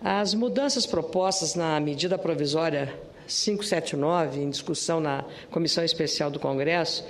As mudanças propostas na medida provisória 579, em discussão na Comissão Especial do Congresso,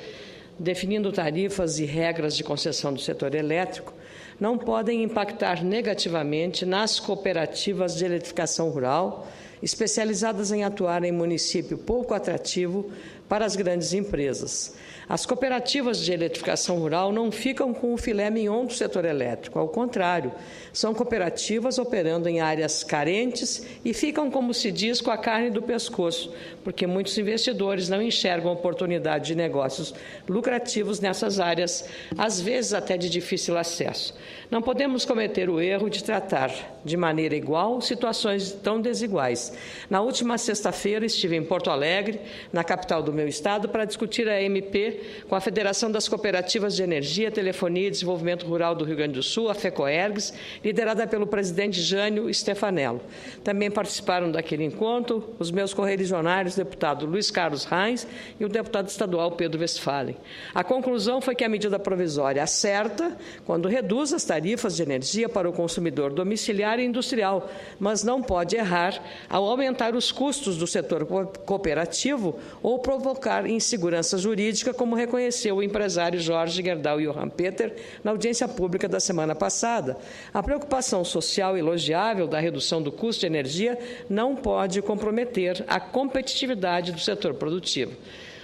definindo tarifas e regras de concessão do setor elétrico, não podem impactar negativamente nas cooperativas de eletrificação rural, especializadas em atuar em município pouco atrativo para as grandes empresas. As cooperativas de eletrificação rural não ficam com o filé mignon do setor elétrico, ao contrário, são cooperativas operando em áreas carentes e ficam, como se diz, com a carne do pescoço, porque muitos investidores não enxergam oportunidade de negócios lucrativos nessas áreas, às vezes até de difícil acesso. Não podemos cometer o erro de tratar de maneira igual situações tão desiguais. Na última sexta-feira estive em Porto Alegre, na capital do meu estado, para discutir a MP com a Federação das Cooperativas de Energia, Telefonia e Desenvolvimento Rural do Rio Grande do Sul, a FECOERGS, liderada pelo presidente Jânio Stefanello. Também participaram daquele encontro os meus correligionários, o deputado Luiz Carlos Reins e o deputado estadual Pedro Westphalen. A conclusão foi que a medida provisória acerta quando reduz as tarifas de energia para o consumidor domiciliar e industrial, mas não pode errar ao aumentar os custos do setor cooperativo ou provocar insegurança jurídica, como reconheceu o empresário Jorge Gerdau Johann Peter na audiência pública da semana passada. A preocupação social elogiável da redução do custo de energia não pode comprometer a competitividade do setor produtivo.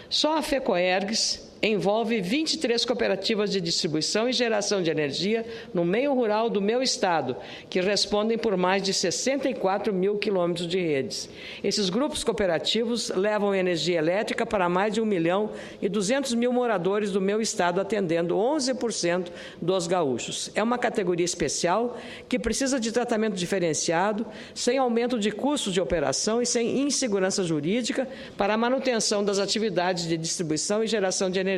Só a FECOERGS envolve 23 cooperativas de distribuição e geração de energia no meio rural do meu estado, que respondem por mais de 64 mil quilômetros de redes. Esses grupos cooperativos levam energia elétrica para mais de 1.200.000 moradores do meu estado, atendendo 11% dos gaúchos. É uma categoria especial que precisa de tratamento diferenciado, sem aumento de custos de operação e sem insegurança jurídica para a manutenção das atividades de distribuição e geração de energia.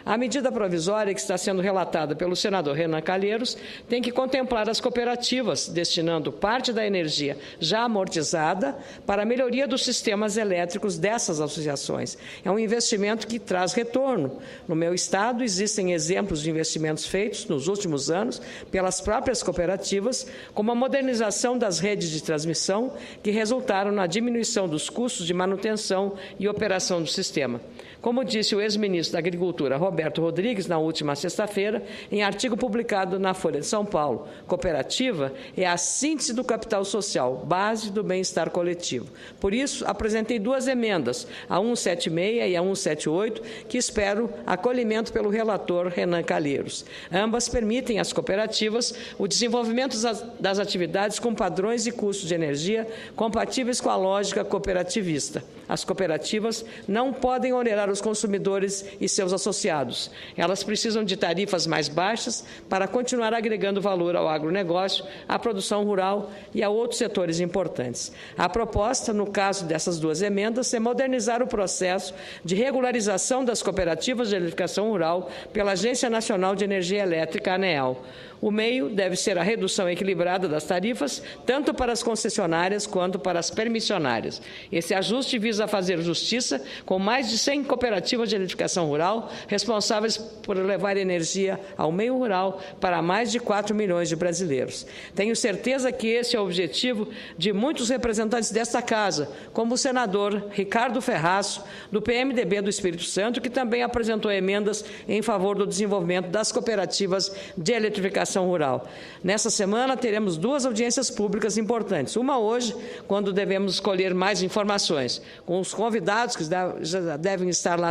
A medida provisória que está sendo relatada pelo senador Renan Calheiros tem que contemplar as cooperativas, destinando parte da energia já amortizada para a melhoria dos sistemas elétricos dessas associações. É um investimento que traz retorno. No meu estado, existem exemplos de investimentos feitos nos últimos anos pelas próprias cooperativas, como a modernização das redes de transmissão, que resultaram na diminuição dos custos de manutenção e operação do sistema. Como disse o ex-ministro da Agricultura, Roberto Rodrigues, na última sexta-feira, em artigo publicado na Folha de São Paulo, cooperativa é a síntese do capital social, base do bem-estar coletivo. Por isso, apresentei duas emendas, a 176 e a 178, que espero acolhimento pelo relator Renan Calheiros. Ambas permitem às cooperativas o desenvolvimento das atividades com padrões e custos de energia compatíveis com a lógica cooperativista. As cooperativas não podem onerar os consumidores e seus associados. Elas precisam de tarifas mais baixas para continuar agregando valor ao agronegócio, à produção rural e a outros setores importantes. A proposta, no caso dessas duas emendas, é modernizar o processo de regularização das cooperativas de eletrificação rural pela Agência Nacional de Energia Elétrica, ANEEL. O meio deve ser a redução equilibrada das tarifas, tanto para as concessionárias quanto para as permissionárias. Esse ajuste visa fazer justiça com mais de 100 cooperativas de eletrificação rural, responsáveis por levar energia ao meio rural para mais de 4 milhões de brasileiros. Tenho certeza que esse é o objetivo de muitos representantes desta Casa, como o senador Ricardo Ferraço, do PMDB do Espírito Santo, que também apresentou emendas em favor do desenvolvimento das cooperativas de eletrificação rural. Nessa semana, teremos duas audiências públicas importantes. Uma hoje, quando devemos colher mais informações, com os convidados que já devem estar lá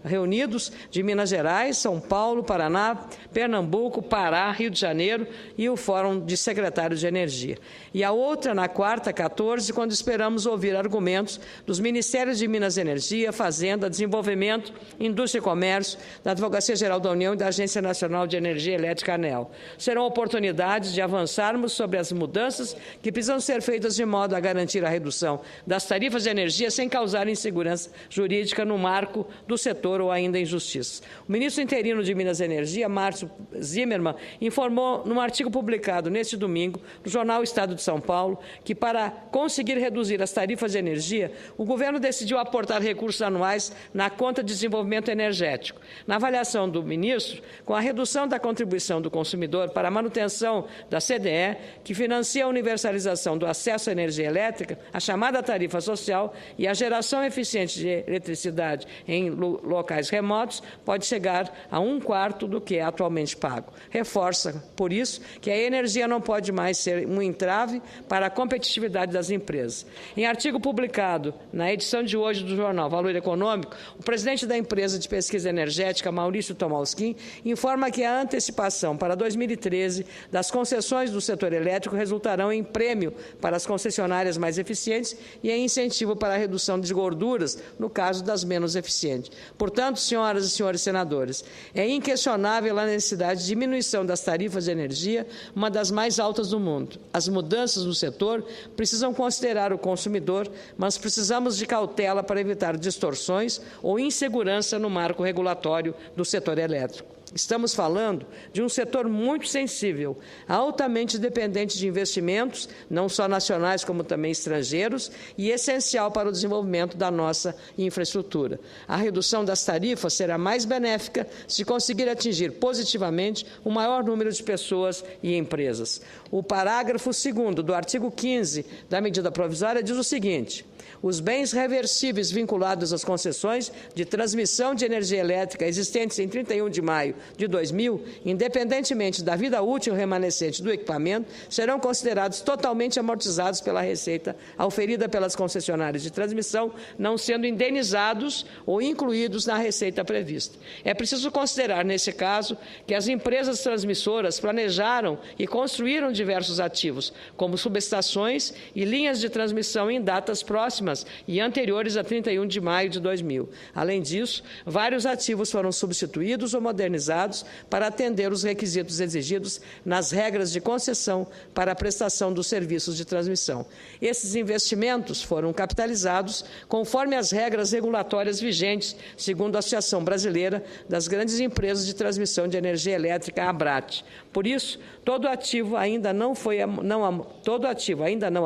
reunidos, de Minas Gerais, São Paulo, Paraná, Pernambuco, Pará, Rio de Janeiro e o Fórum de Secretários de Energia. E a outra, na quarta, 14, quando esperamos ouvir argumentos dos Ministérios de Minas e Energia, Fazenda, Desenvolvimento, Indústria e Comércio, da Advocacia Geral da União e da Agência Nacional de Energia Elétrica, ANEEL. Serão oportunidades de avançarmos sobre as mudanças que precisam ser feitas de modo a garantir a redução das tarifas de energia sem causar causar insegurança jurídica no marco do setor ou ainda injustiças. O ministro interino de Minas e Energia, Márcio Zimmermann, informou num artigo publicado neste domingo no jornal Estado de São Paulo que, para conseguir reduzir as tarifas de energia, o governo decidiu aportar recursos anuais na conta de desenvolvimento energético. Na avaliação do ministro, com a redução da contribuição do consumidor para a manutenção da CDE, que financia a universalização do acesso à energia elétrica, a chamada tarifa social, e a geração eficiente de eletricidade em locais remotos, pode chegar a 1/4 do que é atualmente pago. Reforça, por isso, que a energia não pode mais ser um entrave para a competitividade das empresas. Em artigo publicado na edição de hoje do jornal Valor Econômico, o presidente da empresa de pesquisa energética, Maurício Tomalskin, informa que a antecipação para 2013 das concessões do setor elétrico resultarão em prêmio para as concessionárias mais eficientes e em incentivo para a redução de gorduras, no caso das menos eficientes. Portanto, senhoras e senhores senadores, é inquestionável a necessidade de diminuição das tarifas de energia, uma das mais altas do mundo. As mudanças no setor precisam considerar o consumidor, mas precisamos de cautela para evitar distorções ou insegurança no marco regulatório do setor elétrico. Estamos falando de um setor muito sensível, altamente dependente de investimentos, não só nacionais como também estrangeiros, e essencial para o desenvolvimento da nossa infraestrutura. A redução das tarifas será mais benéfica se conseguir atingir positivamente o maior número de pessoas e empresas. O parágrafo 2º do artigo 15 da medida provisória diz o seguinte: os bens reversíveis vinculados às concessões de transmissão de energia elétrica existentes em 31 de maio de 2000, independentemente da vida útil remanescente do equipamento, serão considerados totalmente amortizados pela receita auferida pelas concessionárias de transmissão, não sendo indenizados ou incluídos na receita prevista. É preciso considerar, nesse caso, que as empresas transmissoras planejaram e construíram diversos ativos, como subestações e linhas de transmissão em datas próximas e anteriores a 31 de maio de 2000. Além disso, vários ativos foram substituídos ou modernizados para atender os requisitos exigidos nas regras de concessão para a prestação dos serviços de transmissão. Esses investimentos foram capitalizados conforme as regras regulatórias vigentes, segundo a Associação Brasileira das Grandes Empresas de Transmissão de Energia Elétrica, ABRAT. Por isso, todo ativo ainda não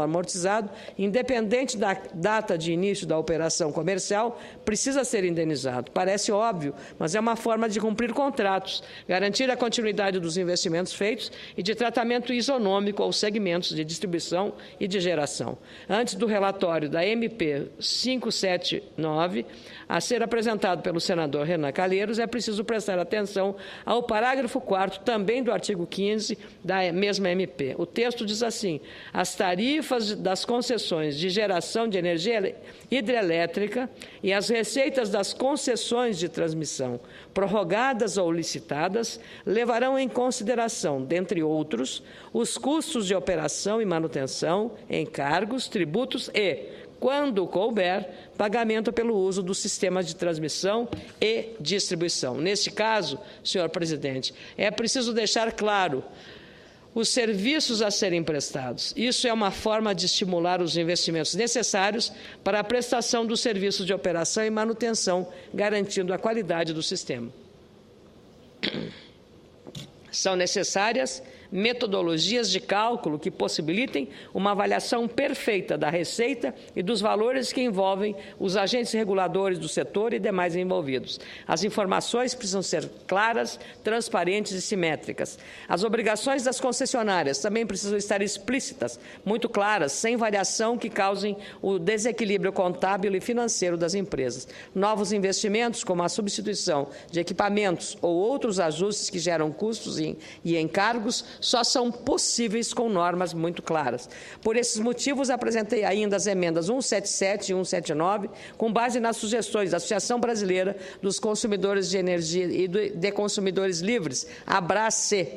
amortizado, independente da data de início da operação comercial, precisa ser indenizado. Parece óbvio, mas é uma forma de cumprir contratos, garantir a continuidade dos investimentos feitos e de tratamento isonômico aos segmentos de distribuição e de geração. Antes do relatório da MP 579, a ser apresentado pelo senador Renan Calheiros, é preciso prestar atenção ao parágrafo 4º, também do artigo 15 da mesma MP. O texto diz assim: as tarifas das concessões de geração de energia hidrelétrica e as receitas das concessões de transmissão, prorrogadas ou licitadas, levarão em consideração, dentre outros, os custos de operação e manutenção, encargos, tributos e, quando couber, pagamento pelo uso do sistema de transmissão e distribuição. Neste caso, senhor presidente, é preciso deixar claro os serviços a serem prestados. Isso é uma forma de estimular os investimentos necessários para a prestação dos serviços de operação e manutenção, garantindo a qualidade do sistema. São necessárias metodologias de cálculo que possibilitem uma avaliação perfeita da receita e dos valores que envolvem os agentes reguladores do setor e demais envolvidos. As informações precisam ser claras, transparentes e simétricas. As obrigações das concessionárias também precisam estar explícitas, muito claras, sem variação que causem o desequilíbrio contábil e financeiro das empresas. Novos investimentos, como a substituição de equipamentos ou outros ajustes que geram custos e encargos, só são possíveis com normas muito claras. Por esses motivos, apresentei ainda as emendas 177 e 179, com base nas sugestões da Associação Brasileira dos Consumidores de Energia e de Consumidores Livres, ABRACE,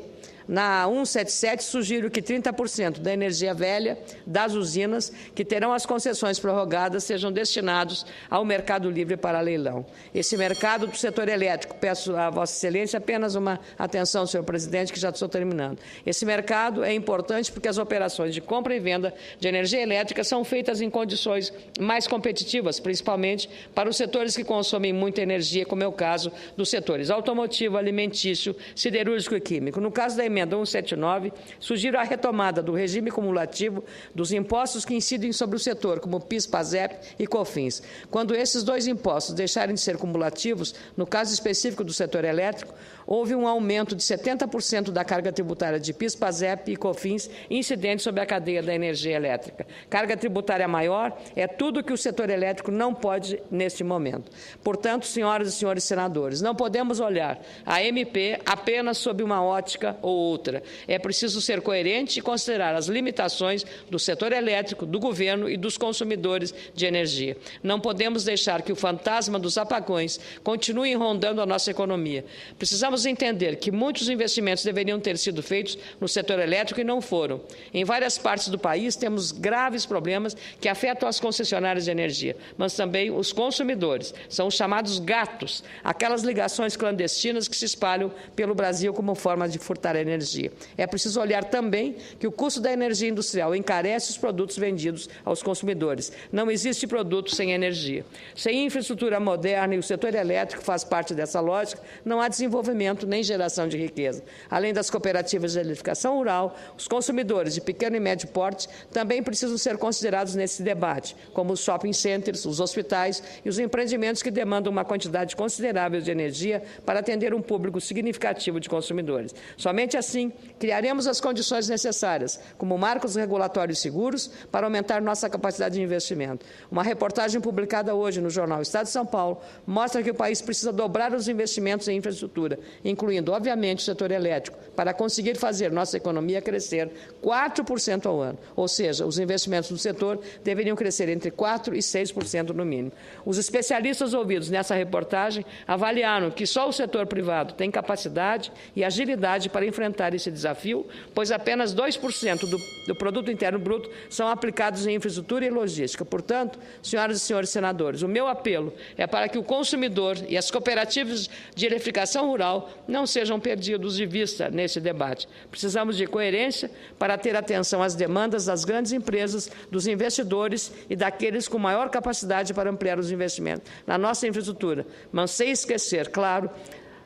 Na 177, sugiro que 30% da energia velha das usinas que terão as concessões prorrogadas sejam destinados ao mercado livre para leilão. Esse mercado do setor elétrico, peço a Vossa Excelência apenas uma atenção, senhor presidente, que já estou terminando. Esse mercado é importante porque as operações de compra e venda de energia elétrica são feitas em condições mais competitivas, principalmente para os setores que consomem muita energia, como é o caso dos setores automotivo, alimentício, siderúrgico e químico. No caso da emenda 179, sugiro a retomada do regime cumulativo dos impostos que incidem sobre o setor, como PIS, PASEP e COFINS. Quando esses dois impostos deixarem de ser cumulativos, no caso específico do setor elétrico, houve um aumento de 70% da carga tributária de PIS, PASEP e COFINS incidente sobre a cadeia da energia elétrica. Carga tributária maior é tudo que o setor elétrico não pode neste momento. Portanto, senhoras e senhores senadores, não podemos olhar a MP apenas sob uma ótica ou outra. É preciso ser coerente e considerar as limitações do setor elétrico, do governo e dos consumidores de energia. Não podemos deixar que o fantasma dos apagões continue rondando a nossa economia. Precisamos entender que muitos investimentos deveriam ter sido feitos no setor elétrico e não foram. Em várias partes do país temos graves problemas que afetam as concessionárias de energia, mas também os consumidores. São os chamados gatos, aquelas ligações clandestinas que se espalham pelo Brasil como forma de furtar a energia. É preciso olhar também que o custo da energia industrial encarece os produtos vendidos aos consumidores. Não existe produto sem energia. Sem infraestrutura moderna, e o setor elétrico faz parte dessa lógica, não há desenvolvimento nem geração de riqueza. Além das cooperativas de eletrificação rural, os consumidores de pequeno e médio porte também precisam ser considerados nesse debate, como os shopping centers, os hospitais e os empreendimentos que demandam uma quantidade considerável de energia para atender um público significativo de consumidores. Somente assim criaremos as condições necessárias, como marcos regulatórios seguros, para aumentar nossa capacidade de investimento. Uma reportagem publicada hoje no jornal Estado de São Paulo mostra que o país precisa dobrar os investimentos em infraestrutura, incluindo, obviamente, o setor elétrico, para conseguir fazer nossa economia crescer 4% ao ano. Ou seja, os investimentos do setor deveriam crescer entre 4% e 6% no mínimo. Os especialistas ouvidos nessa reportagem avaliaram que só o setor privado tem capacidade e agilidade para enfrentar esse desafio, pois apenas 2% do produto interno bruto são aplicados em infraestrutura e logística. Portanto, senhoras e senhores senadores, o meu apelo é para que o consumidor e as cooperativas de eletrificação rural não sejam perdidos de vista nesse debate. Precisamos de coerência para ter atenção às demandas das grandes empresas, dos investidores e daqueles com maior capacidade para ampliar os investimentos na nossa infraestrutura, mas sem esquecer, claro,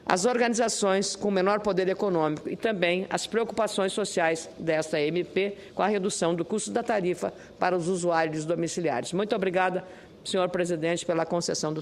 as organizações com menor poder econômico e também as preocupações sociais desta MP com a redução do custo da tarifa para os usuários domiciliares. Muito obrigada, senhor presidente, pela concessão do tempo.